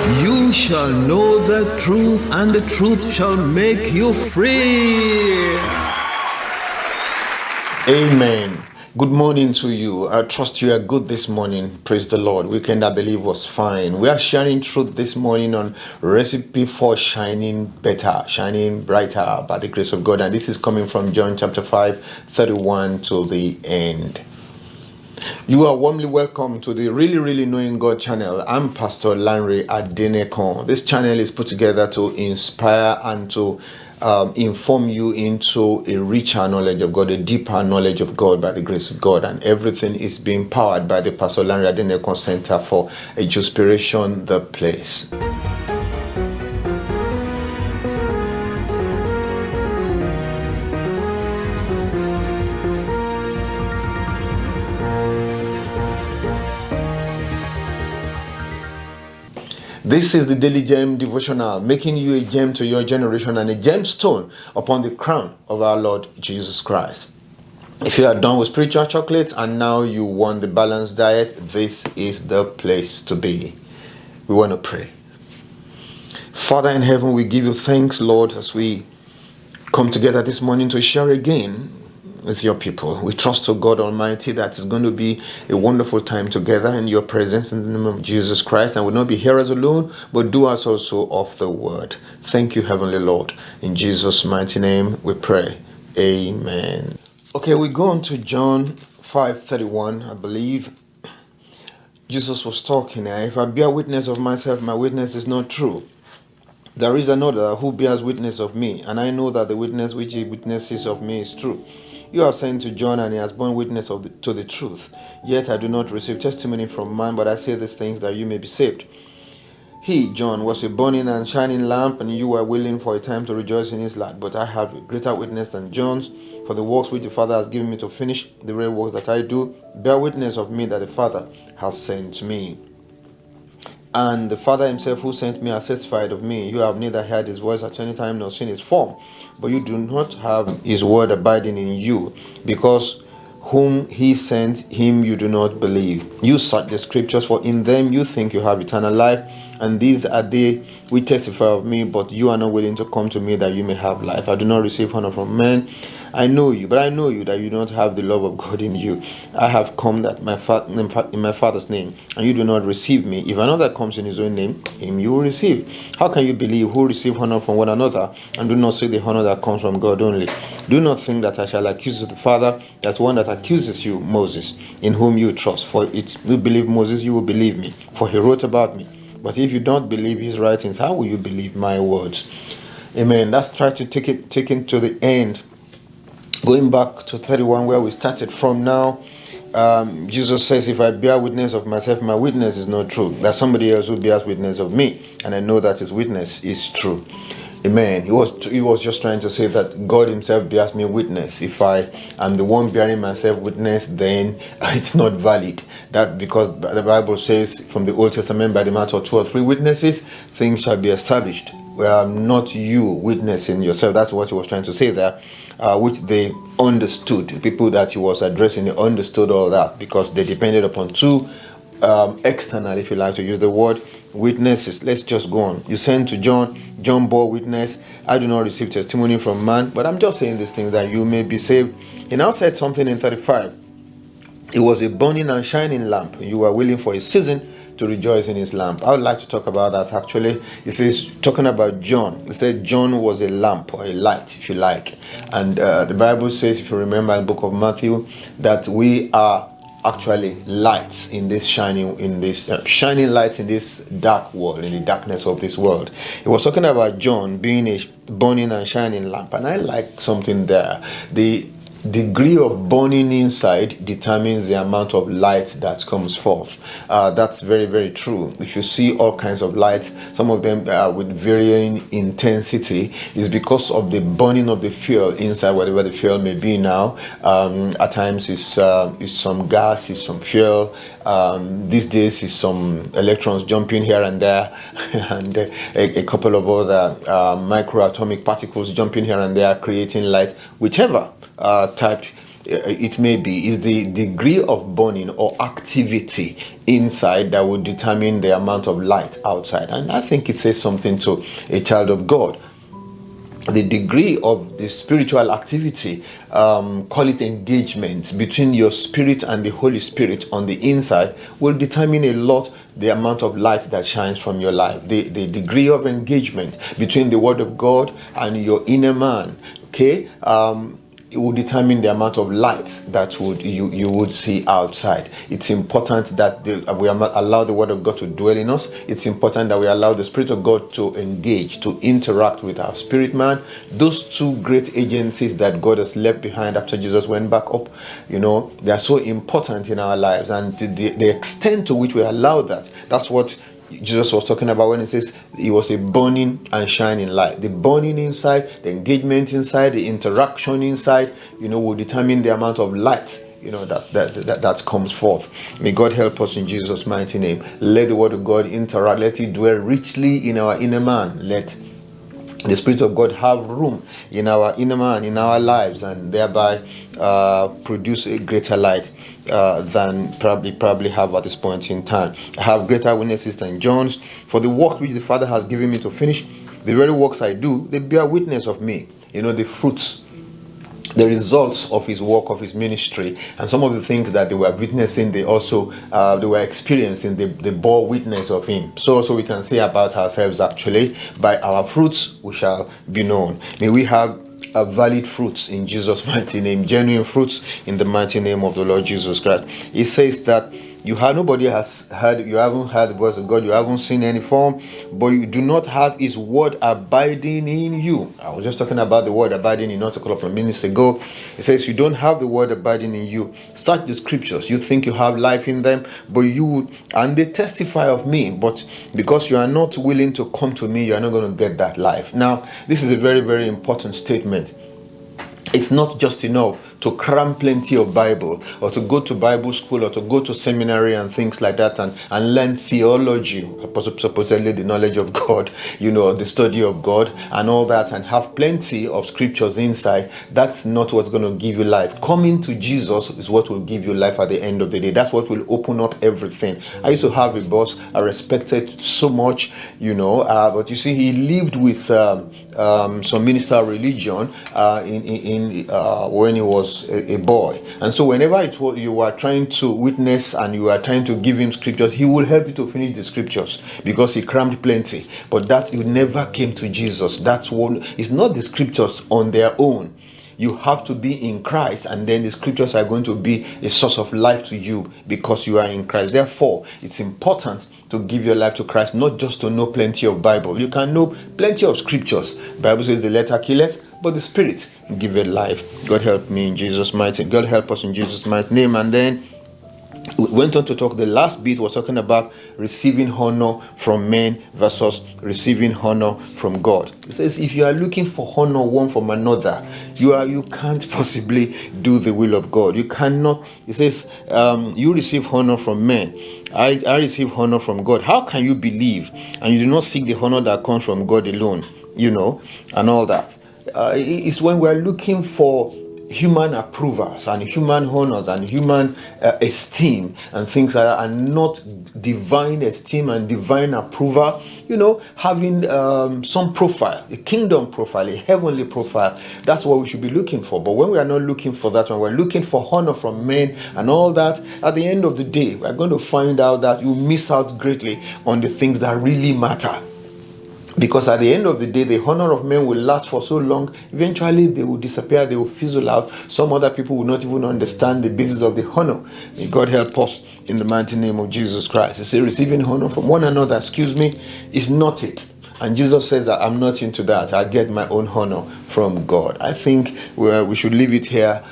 You shall know the truth, and the truth shall make you free. Amen. Good morning to you. I trust you are good this morning. Praise the Lord. Weekend, I believe, was fine. We are sharing truth this morning on recipe for shining better, shining brighter by the grace of God. And this is coming from John chapter 5, 31 to the end. You are warmly welcome to the Really Knowing God channel. I'm Pastor Lanre Adenekan. This channel is put together to inspire and to inform you into a richer knowledge of God, a deeper knowledge of God by the grace of God. And everything is being powered by the Pastor Lanre Adenekan Center for Inspiration, the place. This is the Daily Gem Devotional, making you a gem to your generation and a gemstone upon the crown of our Lord Jesus Christ. If you are done with spiritual chocolates and now you want the balanced diet, this is the place to be. We want to pray. Father in heaven, we give you thanks, Lord, as we come together this morning to share again with your people. We trust to God Almighty that it's going to be a wonderful time together in your presence in the name of Jesus Christ, and will not be hearers alone, but doers also of the word. Thank you, Heavenly Lord. In Jesus' mighty name we pray. Amen. Okay, we go on to John 5:31, I believe. Jesus was talking. If I bear witness of myself, my witness is not true. There is another who bears witness of me, and I know that the witness which he witnesses of me is true. You are sent to John, and he has borne witness to the truth. Yet I do not receive testimony from man, but I say these things that you may be saved. He, John, was a burning and shining lamp, and you were willing for a time to rejoice in his light. But I have a greater witness than John's, for the works which the Father has given me to finish, the very works that I do, bear witness of me that the Father has sent me. And the Father himself who sent me has testified of me. You have neither heard his voice at any time nor seen his form, but you do not have his word abiding in you, because whom he sent, him you do not believe. You search the scriptures, for in them you think you have eternal life, and these are they which testify of me, but you are not willing to come to me that you may have life. I do not receive honor from men. I know you, but I know you that you don't have the love of God in you. I have come that in my Father's name, and you do not receive me. If another comes in his own name, him you will receive. How can you believe who receive honor from one another, and do not see the honor that comes from God only? Do not think that I shall accuse the Father. That's one that accuses you, Moses, in whom you trust. For if you believe Moses, you will believe me, for he wrote about me. But if you don't believe his writings, how will you believe my words? Amen. Let's try to take it to the end. Going back to 31 where we started from now, Jesus says, if I bear witness of myself, my witness is not true. There's somebody else who bears witness of me, and I know that his witness is true. Amen. He was just trying to say that God himself bears me witness. If I am the one bearing myself witness, then it's not valid. That because the Bible says from the Old Testament, by the mouth of 2 or 3 witnesses, things shall be established. Well, not you witnessing yourself. That's what he was trying to say there, which they understood. The people that he was addressing, they understood all that, because they depended upon 2 external, if you like to use the word, witnesses. Let's just go on. You send to John bore witness. I do not receive testimony from man, but I'm just saying these things that you may be saved. He now said something in 35. It was a burning and shining lamp. You were willing for a season to rejoice in his lamp. I would like to talk about that actually. It says, talking about John, it said John was a lamp or a light, if you like. And the Bible says, if you remember in the book of Matthew, that we are actually lights in this shining lights in this dark world, in the darkness of this world. It was talking about John being a burning and shining lamp, and I like something there. The degree of burning inside determines the amount of light that comes forth. That's very, very true. If you see all kinds of lights, some of them with varying intensity, is because of the burning of the fuel inside, whatever the fuel may be now. At times it's some gas, it's some fuel. These days is some electrons jumping here and there, and a couple of other microatomic particles jumping here and there, creating light, whichever type it may be, is the degree of burning or activity inside that will determine the amount of light outside. And I think it says something to a child of God. The degree of the spiritual activity, call it engagement between your spirit and the Holy Spirit on the inside, will determine a lot the amount of light that shines from your life. The degree of engagement between the Word of God and your inner man, okay, it will determine the amount of light that you would see outside. It's important that we allow the Word of God to dwell in us. It's important that we allow the Spirit of God to engage, to interact with our spirit man. Those two great agencies that God has left behind after Jesus went back up, they are so important in our lives, and the extent to which we allow that, that's what Jesus was talking about when he says it was a burning and shining light. The burning inside, the engagement inside, the interaction inside, will determine the amount of light, that comes forth. May God help us in Jesus' mighty name. Let the Word of God interact. Let it dwell richly in our inner man. Let the Spirit of God have room in our inner man, in our lives, and thereby produce a greater light than probably have at this point in time. I have greater witnesses than John's. For the work which the Father has given me to finish, the very works I do, they bear witness of me. The fruits, the results of his work, of his ministry, and some of the things that they were witnessing, they also they were experiencing, they bore witness of him. So we can say about ourselves, actually, by our fruits we shall be known. May we have valid fruits in Jesus' mighty name, genuine fruits in the mighty name of the Lord Jesus Christ. It says that nobody has heard, you haven't heard the voice of God, you haven't seen any form, but you do not have his word abiding in you. I was just talking about the word abiding in us a couple of minutes ago. It says you don't have the word abiding in you. Search the scriptures. You think you have life in them, but and they testify of me, but because you are not willing to come to me, you are not going to get that life. Now, this is a very, very important statement. It's not just enough to cram plenty of Bible, or to go to Bible school, or to go to seminary and things like that, and learn theology, supposedly the knowledge of God, the study of God and all that, and have plenty of scriptures inside. That's not what's going to give you life. Coming to Jesus is what will give you life at the end of the day. That's what will open up everything. I used to have a boss I respected so much, but you see, he lived with some minister religion when he was a boy, and so whenever you were trying to witness and you were trying to give him scriptures, he will help you to finish the scriptures because he crammed plenty. But that you never came to Jesus. That's one. It's not the scriptures on their own. You have to be in Christ, and then the scriptures are going to be a source of life to you because you are in Christ. Therefore, it's important to give your life to Christ, not just to know plenty of Bible. You can know plenty of scriptures. Bible says the letter killeth, but the spirit giveth life. God help me in Jesus' mighty name. God help us in Jesus' mighty name. And then we went on to talk. The last bit was talking about receiving honor from men versus receiving honor from God. It says if you are looking for honor one from another, you can't possibly do the will of God. You cannot. It says you receive honor from men. I receive honor from God. How can you believe and you do not seek the honor that comes from God alone? And all that. It's when we're looking for human approvals and human honors and human esteem and things like that, and not divine esteem and divine approval, having some profile, a kingdom profile, a heavenly profile. That's what we should be looking for. But when we are not looking for that, when we're looking for honor from men and all that, at the end of the day, we're going to find out that you miss out greatly on the things that really matter. Because at the end of the day, the honor of men will last for so long, eventually they will disappear, they will fizzle out. Some other people will not even understand the basis of the honor. May God help us in the mighty name of Jesus Christ. You say receiving honor from one another, is not it. And Jesus says that I'm not into that. I get my own honor from God. I think we should leave it here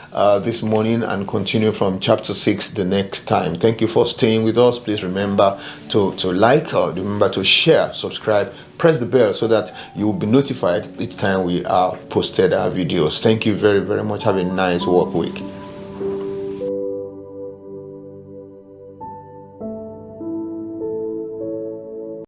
this morning and continue from chapter 6 the next time. Thank you for staying with us. Please remember to like, or remember to share, subscribe, press the bell so that you will be notified each time we are posted our videos. Thank you very, very much. Have a nice work week.